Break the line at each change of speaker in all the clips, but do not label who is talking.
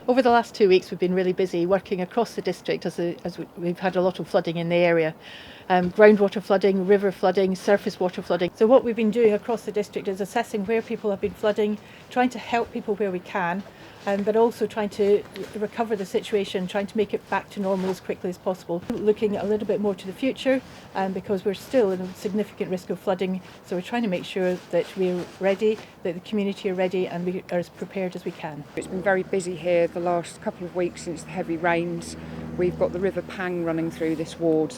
Over the last 2 weeks we've been really busy working across the district as we've had a lot of flooding in the area. Groundwater flooding, river flooding, surface water flooding. So what we've been doing across the district is assessing where people have been flooding, trying to help people where we can, but also trying to recover the situation, trying to make it back to normal as quickly as possible. Looking a little bit more to the future, because we're still in a significant risk of flooding, so we're trying to make sure that we're ready, that the community are ready, and we are as prepared as we can.
It's been very busy here the last couple of weeks since the heavy rains. We've got the River Pang running through this ward,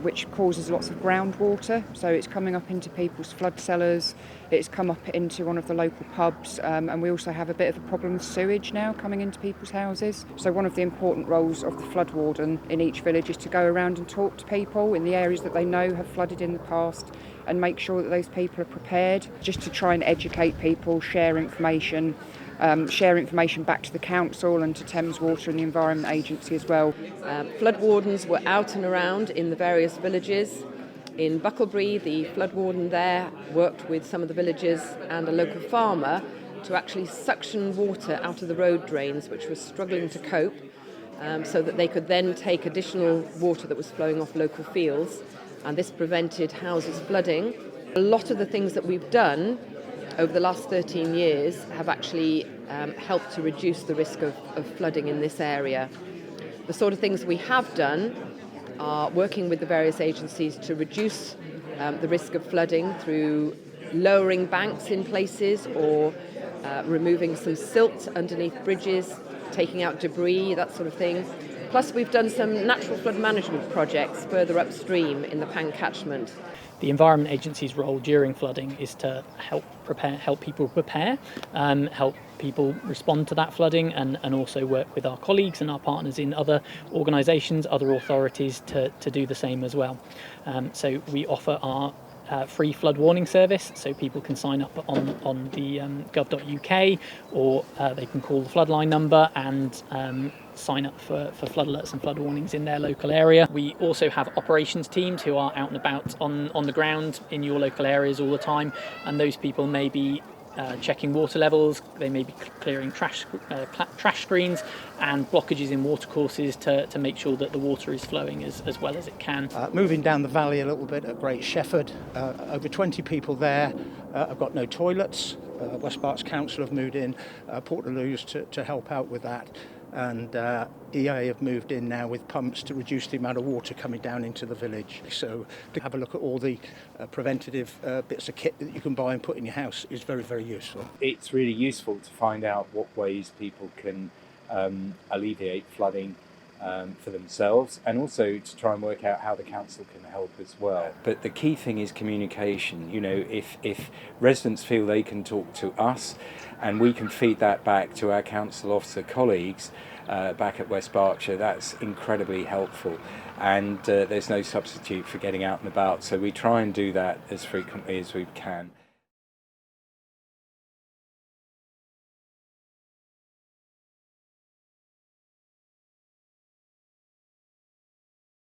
which causes lots of groundwater, so it's coming up into people's flood cellars, it's come up into one of the local pubs, and we also have a bit of a problem with sewage now coming into people's houses. So one of the important roles of the flood warden in each village is to go around and talk to people in the areas that they know have flooded in the past and make sure that those people are prepared, just to try and educate people, share information back to the council and to Thames Water and the Environment Agency as well.
Flood wardens were out and around in the various villages. In Bucklebury, the flood warden there worked with some of the villagers and a local farmer to actually suction water out of the road drains, which were struggling to cope, so that they could then take additional water that was flowing off local fields, and this prevented houses flooding. A lot of the things that we've done over the last 13 years have actually helped to reduce the risk of flooding in this area. The sort of things we have done are working with the various agencies to reduce the risk of flooding through lowering banks in places or removing some silt underneath bridges, taking out debris, that sort of thing. Plus we've done some natural flood management projects further upstream in the Pang catchment.
The Environment Agency's role during flooding is to help people prepare, help people respond to that flooding, and also work with our colleagues and our partners in other organisations, other authorities to do the same as well. So we offer our free flood warning service, so people can sign up on the gov.uk, or they can call the floodline number and sign up for flood alerts and flood warnings in their local area. We also have operations teams who are out and about on the ground in your local areas all the time, and those people may be checking water levels, they may be clearing trash screens and blockages in watercourses to make sure that the water is flowing as well as it can.
Moving down the valley a little bit at Great Shefford, over 20 people there. I've got no toilets. West Berks Council have moved in, Portaloos to help out with that. And EA have moved in now with pumps to reduce the amount of water coming down into the village. So to have a look at all the preventative bits of kit that you can buy and put in your house is very, very useful.
It's really useful to find out what ways people can alleviate flooding for themselves, and also to try and work out how the council can help as well. But the key thing is communication. You know, if residents feel they can talk to us and we can feed that back to our council officer colleagues back at West Berkshire, that's incredibly helpful, and there's no substitute for getting out and about, so we try and do that as frequently as we can.